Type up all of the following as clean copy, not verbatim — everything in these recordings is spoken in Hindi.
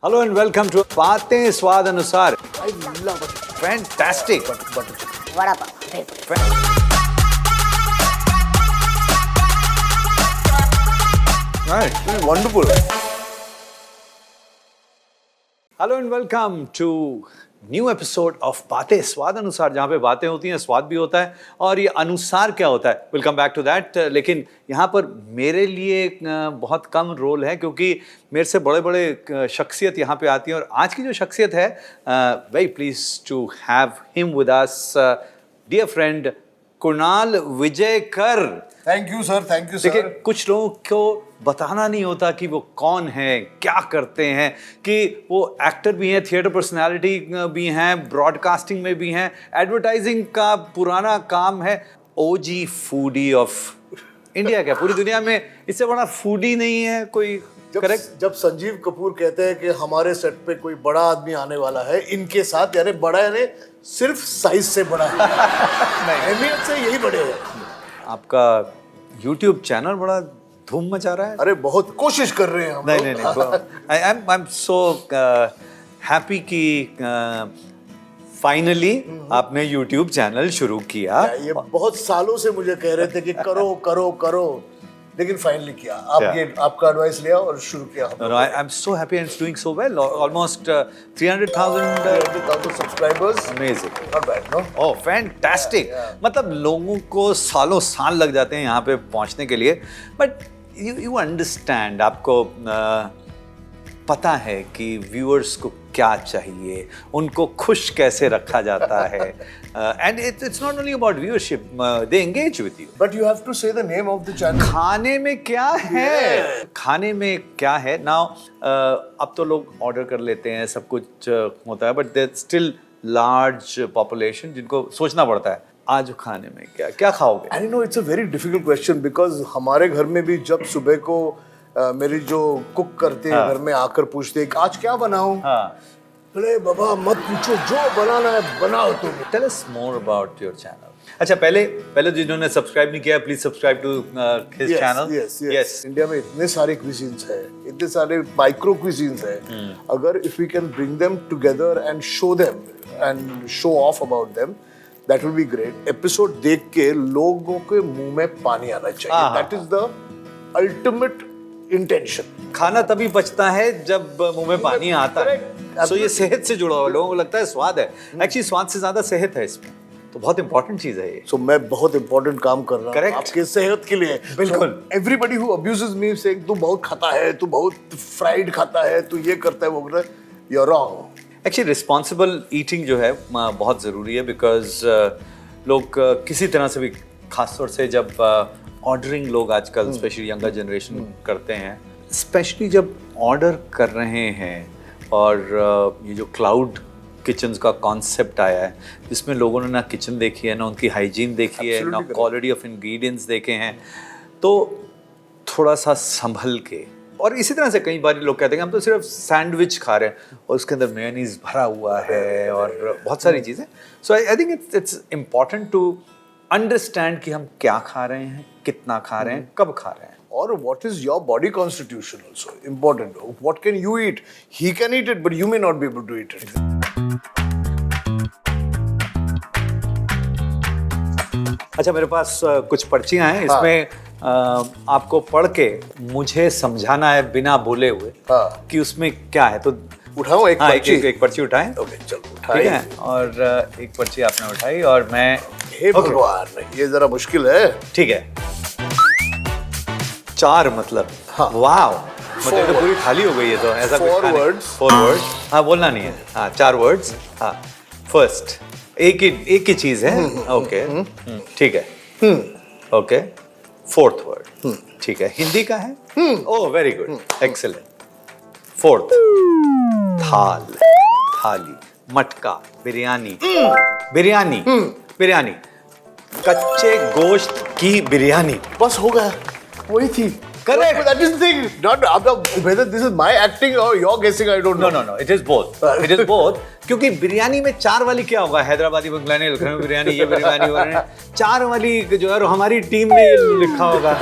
Hello and welcome to बातें स्वाद अनुसार. I love it. Fantastic. Butter chicken. Vada pav favorite. Right. Wonderful. Hello and welcome to new episode of बातें स्वाद अनुसार, जहाँ पे बातें होती हैं, स्वाद भी होता है और ये अनुसार क्या होता है, will come back to that. लेकिन यहाँ पर मेरे लिए बहुत कम रोल है क्योंकि मेरे से बड़े बड़े शख्सियत यहाँ पे आती हैं. और आज की जो शख्सियत है, very pleased to have him with us, dear friend Kunal Vijaykar. Thank you, sir. Thank you, sir. देखिए, कुछ लोगों को बताना नहीं होता कि वो कौन है, क्या करते हैं, कि वो एक्टर भी हैं, थिएटर पर्सनालिटी भी हैं, ब्रॉडकास्टिंग में भी हैं, एडवर्टाइजिंग का पुराना काम है. ओजी फूडी ऑफ इंडिया. क्या पूरी दुनिया में इससे बड़ा फूडी नहीं है कोई? करेक्ट. जब संजीव कपूर कहते हैं कि हमारे सेट पे कोई बड़ा आदमी आने वाला है, इनके साथ यानी बड़ा यानी सिर्फ साइज से बड़ा है, अहमियत से यही बड़े हैं. आपका YouTube चैनल बड़ा धूम मचा रहा है. अरे बहुत कोशिश कर रहे हैं हम. नहीं. आई एम सो हैप्पी कि फाइनली आपने YouTube चैनल शुरू किया. ये बहुत सालों से मुझे कह रहे थे कि करो करो करो, लेकिन फाइनली किया. आपका एडवाइस लिया और शुरू किया. I am so happy and it's doing so well. Almost 300,000 subscribers. Amazing. Not bad, no? Oh fantastic. मतलब लोगों को सालों साल लग जाते हैं यहाँ पे पहुँचने के लिए. बट यू अंडरस्टैंड, आपको पता है कि व्यूअर्स को क्या चाहिए, उनको खुश कैसे रखा जाता है. And it's not only about viewership, they engage with you. But you have to say the name of the channel. खाने में क्या है, खाने में क्या है. नाउ अब तो लोग ऑर्डर कर लेते हैं, सब कुछ होता है, but there still large population जिनको सोचना पड़ता है आज खाने में क्या क्या खाओगे. I know it's a very difficult question because हमारे घर में भी जब सुबह को मेरी जो कुक करते हैं घर में आकर पूछते हैं आज क्या बनाऊं. अरे बाबा मत पूछो, जो बनाना है बनाओ तुम. Tell us more about your channel. अच्छा, पहले जिन्होंने सब्सक्राइब नहीं किया, please subscribe to his channel. Yes. India में इतने सारे क्विजीन्स है, इतने सारे माइक्रो क्विजीन्स है. अगर if we can bring them together and show them and show off about them, that will be great. Episode देख के लोगों के मुंह में पानी आना चाहिए. That is the ultimate intention. खाना तभी बचता है जब मुंह में पानी आता है. सो ये सेहत से जुड़ा हुआ, लोगों को लगता है स्वाद है, एक्चुअली स्वाद से ज्यादा सेहत है इसमें. तो बहुत इंपॉर्टेंट चीज है ये. सो मैं बहुत इंपॉर्टेंट काम कर रहा हूँ आपके सेहत के लिए. बिल्कुल. एवरीबॉडी हु अब्यूजेस मी से तू बहुत खाता है, तू बहुत फ्राइड खाता है, तू ये करता है वो करता है, you are wrong. Actually responsible eating जो है बहुत ज़रूरी है. बिकॉज लोग किसी तरह से भी, खासतौर से जब ऑर्डरिंग लोग आजकल स्पेशली यंगर जनरेशन करते हैं, स्पेशली जब ऑर्डर कर रहे हैं और ये जो क्लाउड किचन्स का कॉन्सेप्ट आया है, जिसमें लोगों ने ना किचन देखी है, ना उनकी हाइजीन देखी है, ना क्वालिटी ऑफ इंग्रेडिएंट्स देखे हैं, तो थोड़ा सा संभल के. और इसी तरह से कई बार लोग कहते हैं कि हम तो सिर्फ सैंडविच खा रहे हैं और उसके अंदर मेयोनीज भरा हुआ है और बहुत सारी चीज़ें. So I think it's important to understand कि हम क्या खा रहे हैं, कितना खा रहे हैं, कब खा रहे हैं. Or what is your body constitution also important. What can you eat? He can eat it, but you may not be able to eat it. अच्छा, मेरे पास कुछ पर्चियां हैं. इसमें आपको पढ़ के मुझे समझाना है बिना बोले हुए कि उसमें क्या है. तो उठाओ एक पर्ची. एक पर्ची उठाएं. ओके, चलो उठाएं. ठीक है. और एक पर्ची आपने उठाई और मैं. हे भगवान, ये जरा मुश्किल है. ठीक है. 4 मतलब. वाव, मतलब तो पूरी खाली हो गई है. तो ऐसा 4 words. 4 वर्ड्स. हाँ, बोलना नहीं है. हाँ, 4 वर्ड्स. हाँ, फर्स्ट एक ही चीज है. ओके, ठीक है. Okay, 4th word. ठीक है, हिंदी का है. Oh very good, excellent. 4th, थाल, थाली, मटका, बिरयानी, बिरयानी, बिरयानी, कच्चे गोश्त की बिरयानी. बस हो गया, वही थी. Correct. But that is the thing. Not whether this is my acting or your guessing, I don't know. No. It is both. It is both. क्योंकि बिरयानी में 4 वाली क्या होगा? हैदराबादी बिरयानी, लखनऊ बिरयानी, ये बिरयानी 4 वाली जो है हमारी टीम ने लिखा होगा.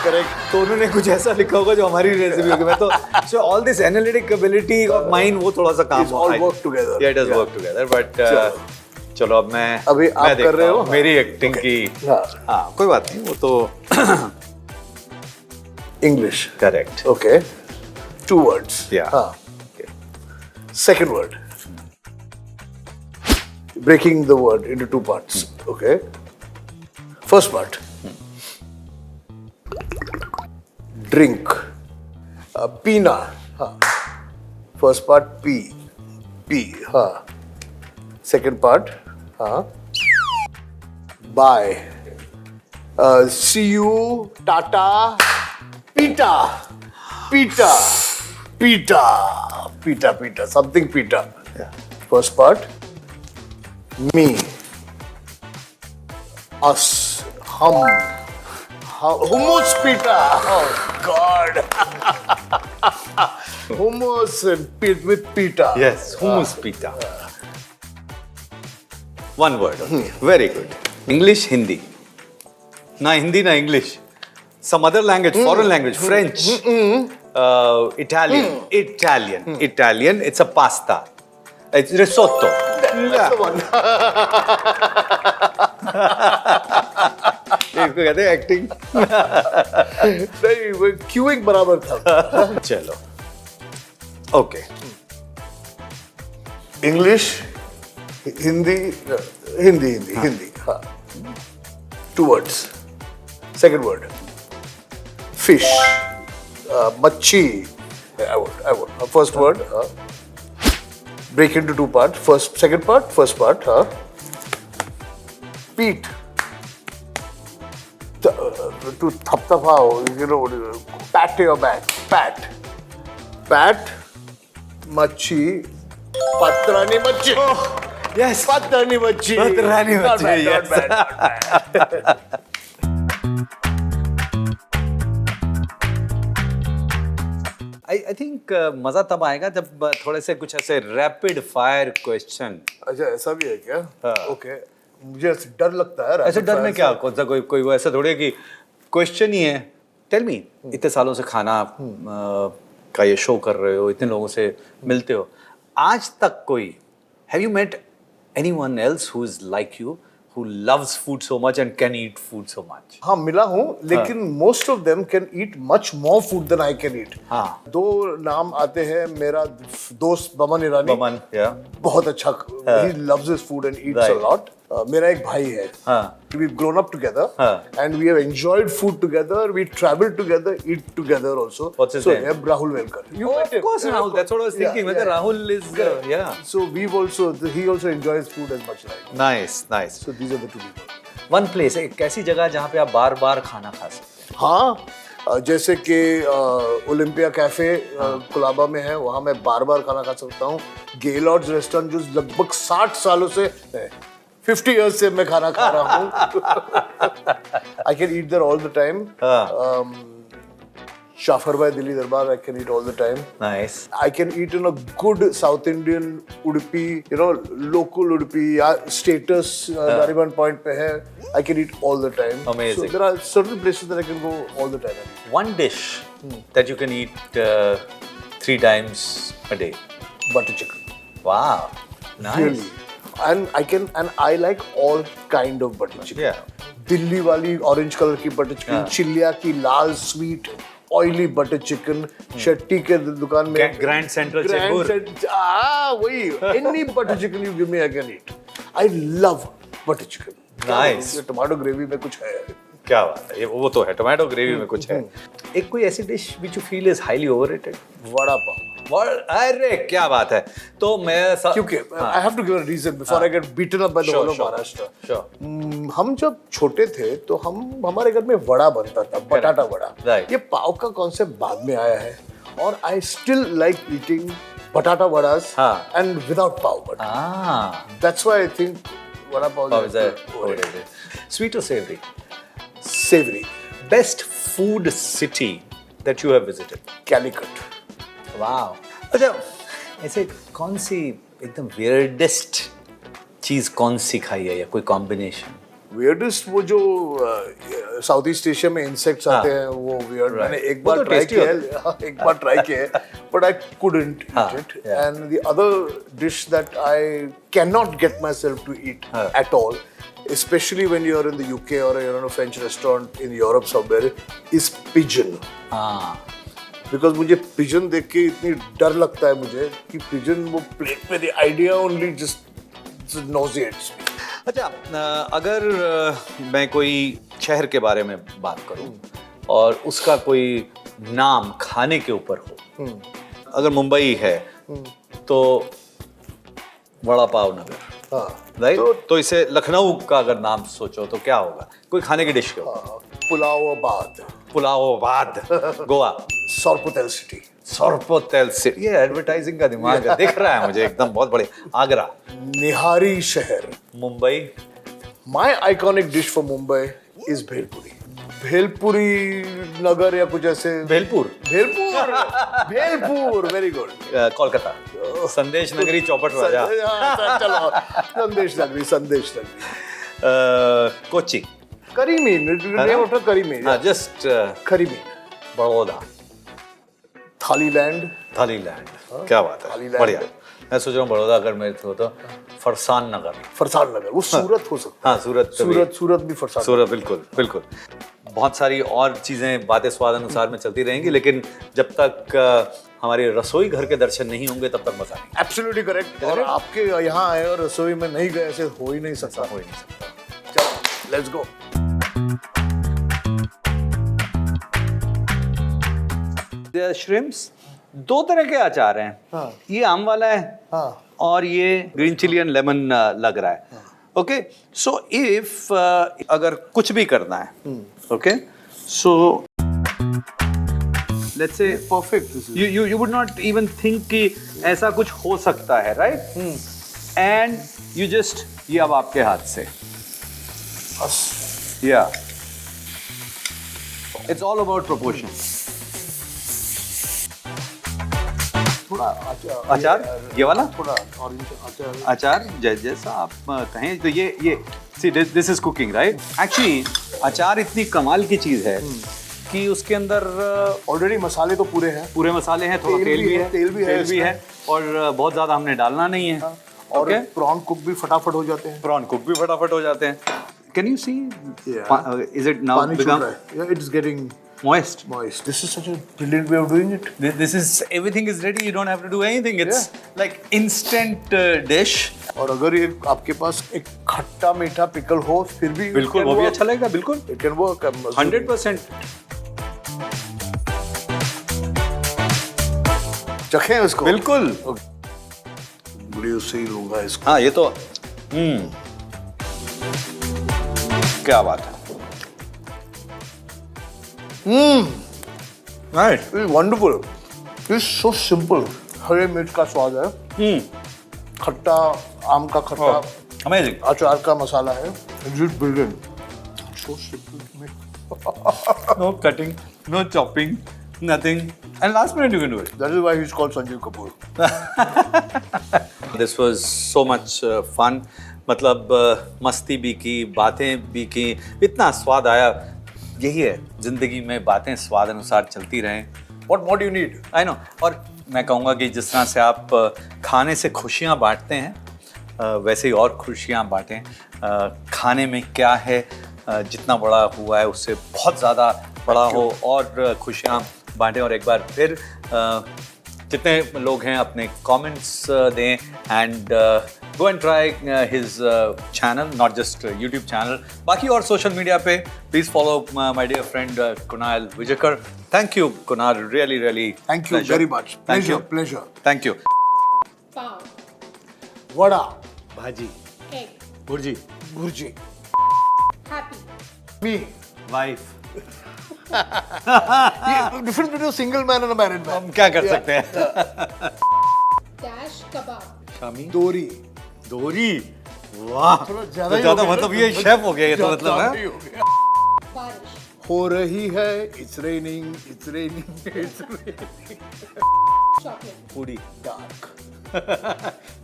Correct. तो उन्होंने कुछ ऐसा लिखा होगा जो हमारी रेसिपी होगी. मैं तो so all this analytic ability of mine वो थोड़ा सा काम It's all work together. Yeah, it does work together. But चलो अब अभी आप कर रहे हो मेरी एक्टिंग की. हाँ कोई बात नहीं वो तो English. Correct. Okay. 2 words. Yeah. Okay. Second word. Breaking the word into 2 parts. Okay. First part. Drink. Pina. First part P. Second part. Bye. See you. Tata. Pita. Something pita. Yeah. First part. Me. Us. Hum. Hummus pita. Oh God. Hummus with pita. Yes, hummus pita. One word. Okay. Very good. English, Hindi. Na Hindi, na English. Some other language, foreign language, French, Italian. Italian. It's a pasta. It's risotto. That's the one. इसको कहते हैं एक्टिंग. नहीं, वो क्यूइंग बराबर था. चलो. Okay. English, Hindi. हाँ. 2 words. Second word. Fish. Machi. I would. First word. Break into 2 parts. Second part. First part. Peat. To thap-thapao, pat your back. Pat. Machi. Patrani machi. Yes. Patrani machi. Patrani Not machi, bad, yes. not bad. I think मजा तब आएगा जब थोड़े से कुछ ऐसे रैपिड फायर क्वेश्चन. अच्छा ऐसा भी है क्या? ओके. मुझे ऐसे डर लगता है. ऐसे डर में क्या? कौन सा कोई वो ऐसा थोड़ी है कि क्वेश्चन ही है. टेल मी, इतने सालों से खाना का ये शो कर रहे हो, इतने लोगों से मिलते हो, आज तक कोई have you met anyone else who is like you, who loves food so much and can eat food so much? हाँ मिला हूँ, लेकिन most of them can eat much more food than I can eat. हाँ. 2 नाम आते हैं. मेरा दोस्त बमन ईरानी. बमन, yeah. बहुत अच्छा. He loves his food and eats a lot. मेरा एक भाई है. हाँ. We've grown up together and we have enjoyed food together. We travel together, eat together also. What's his name? Rahul Welkar. You met him? Of course, Rahul. That's what I was thinking. Whether Rahul is, yeah. So he also enjoys food as much like. Nice. So these are the 2 people. One place, एक ऐसी जगह जहाँ पे आप बार-बार खाना खा सकते हैं. हाँ, जैसे कि ओलंपिया कैफे कोलाबा में है, वहाँ मैं बार-बार खाना खा सकता हूँ. गेलॉर्ड्स रेस्टोरेंट जो लगभग 60 सालों से 50 years से मैं खाना खा रहा हूँ. I can eat there all the time. Shafar Bhai Delhi Darbar, I can eat all the time. Nice. I can eat in a good South Indian Udupi, local Udupi, status Nariman Point पे है. I can eat all the time. Amazing. So there are certain places that I can go all the time. One dish that you can eat 3 times a day. Butter chicken. Wow. Nice. Really. And I like all kind of butter chicken. Yeah. Delhi वाली orange color की butter chicken, चिल्लिया की लाल sweet oily butter chicken, Shetty के दुकान में Grand Central Chembur. वही. Any butter chicken you give me, I can eat. I love butter chicken. Nice. Tomato gravy में कुछ है. क्या बात है, वो तो है, टोमेटो ग्रेवी में कुछ है. एक कोई ऐसी dish which you feel is highly overrated? Vada pav. अरे क्या बात है. तो मैं क्योंकि I have to give a reason before I get beaten up by the whole of Maharashtra. Sure. हम जब छोटे थे तो हमारे घर में वड़ा बनता था, बटाटा वड़ा. Right. ये पाव का कॉन्सेप्ट बाद में आया है और I still like eating बटाटा वड़ास and without पाव बटा. That's why I think vada pav is overrated. Sweet or savory? Savory. Best food city that you have visited? Calicut. वाह। अच्छा, ऐसे कौन सी एकदम weirdest चीज कौन सी खाई है या कोई कॉम्बिनेशन? Weirdest वो जो साउथ ईस्ट एशिया में इंसेक्ट्स आते हैं वो weird. मैंने एक बार ट्राई किया है, एक बार ट्राई किया है, but I couldn't eat it. And the other dish that I cannot get myself to eat at all, especially when you're in the UK or you're in a French restaurant in Europe somewhere, is pigeon. हाँ, Because मुझे pigeon देख के इतनी डर लगता है मुझे कि pigeon वो प्लेट पे the idea only just nauseates me. अच्छा, अगर मैं कोई शहर के बारे में बात करूं और उसका कोई नाम खाने के ऊपर हो, अगर मुंबई है तो वड़ा पाव नगर, राइट? तो इसे लखनऊ का अगर नाम सोचो तो क्या होगा? कोई खाने की डिश हो? पुलावाबाद, पुलावाबाद, गोवा, सोरपोटेल सिटी, सोरपोटेल सिटी। ये एडवर्टाइजिंग का दिमाग है, दिख रहा है मुझे एकदम बहुत बढ़िया। आगरा, निहारी शहर, Mumbai. My iconic dish for Mumbai is bhelpuri. Bhelpuri नगर या कुछ ऐसे। भेलपुर, भेलपुर, भेलपुर, वेरी गुड। कोलकाता, संदेश नगरी, चौपट राजा। चलो, संदेश नगरी, संदेश नगरी। Kochi, करीमीन, name of करीमीन। हाँ, जस्ट करीमीन। बड़ौदा, थालीलैंड, थालीलैंड। क्या बात है, थालीलैंड। बढ़िया। मैं सोच रहा हूँ बड़ौदा अगर मेरे हो तो फरसान नगर। फरसान नगर, वो सूरत हो सकता है। हाँ, सूरत, सूरत भी फरसान। सूरत, बिल्कुल बिल्कुल। बहुत सारी और चीजें, बातें स्वाद अनुसार में चलती रहेंगी, लेकिन जब तक हमारे रसोई घर के दर्शन नहीं होंगे तब तक मजा नहीं। Absolutely correct. और आपके यहाँ आए और रसोई में नहीं गए, ऐसे हो ही नहीं सकता। चलो, लेट्स गो। श्रिम्प्स, दो तरह के अचार हैं। हाँ। ये आम वाला है, हाँ। और ये ग्रीन चिली एंड लेमन लग रहा है। ओके, सो इफ अगर कुछ भी करना है, okay, so let's say perfect. you would not even think कि ऐसा कुछ हो सकता है, राइट? एंड यू जस्ट, ये अब आपके हाथ से, या इट्स ऑल अबाउट प्रोपोर्शन। थोड़ा अचार, ये वाला थोड़ा ऑरेंज अचार जैसा आप कहें। तो ये see, this is cooking, right? Actually अचार इतनी कमाल की चीज है कि उसके अंदर ऑलरेडी मसाले तो पूरे हैं, पूरे मसाले हैं, थोड़ा तेल भी है, तेल भी है और बहुत ज्यादा हमने डालना नहीं है। और प्रॉन कुक भी फटाफट हो जाते हैं। प्रॉन कुक भी फटाफट हो जाते हैं। Can you see, is it now पानी बिकम छूट रहा है। Yeah, it is getting moist? moist. This is such a brilliant way of doing it. This is, everything is ready, you don't have to do anything. It's like instant dish. और अगर ये आपके पास एक खट्टा मीठा पिकल हो फिर भी बिल्कुल, वो भी अच्छा लगेगा, बिल्कुल। It can work. 100%। चखें उसको। बिल्कुल। बड़ी उससे ही लूंगा इसको। हाँ, ये तो क्या बात है। Right. It is wonderful. It is so simple. हरे मिर्च का स्वाद है। खट्टा, आम का खट्टा। Amazing. अचार का मसाला है। It is brilliant. So simple to make. No cutting, no chopping, nothing. And last minute you can do it. That is why he's called Sanjeev Kapoor. This was so much fun. मतलब मस्ती भी की, बातें भी की, इतना स्वाद आया। यही है जिंदगी में, बातें स्वाद अनुसार चलती रहें। What more do you need? I know. और मैं कहूँगा कि जिस तरह से आप खाने से खुशियाँ बांटते हैं, वैसे ही और खुशियाँ बांटें। खाने में क्या है, जितना बड़ा हुआ है उससे बहुत ज़्यादा बड़ा हो और खुशियाँ बांटें। और एक बार फिर जितने लोग हैं अपने कमेंट्स दें and go and try his channel, not just YouTube channel, बाकी और सोशल मीडिया पे please follow my dear friend Kunal Vijaykar. Thank you Kunal, really really Thank you very much. Thank you, Pleasure. Thank you. Pav, vada, bhaji, egg, bhurji, bhurji, happy, me. Wife. Difference between a single man and a married man. हम क्या कर सकते हैं? डैश कबाब, शामी, दोरी. दोरी, वाह, थोड़ा तो ज्यादा ही ज्यादा हो गया मतलब ना? ये शेफ हो गया, ये तो मतलब ज्यादा है। ही हो गया। बारिश, हो रही है, it's raining, it's raining, it's raining. Chocolate. Puri Dark.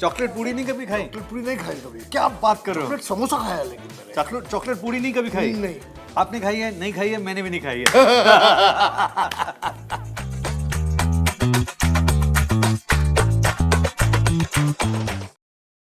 Chocolate puri नहीं कभी खाई चॉकलेट पूरी नहीं खाई कभी. क्या बात कर रहे हो चॉकलेट समोसा खाया है लेकिन मैंने. चॉकलेट पूड़ी नहीं कभी खाई नहीं. आपने खाई है नहीं खाई है मैंने भी नहीं खाई है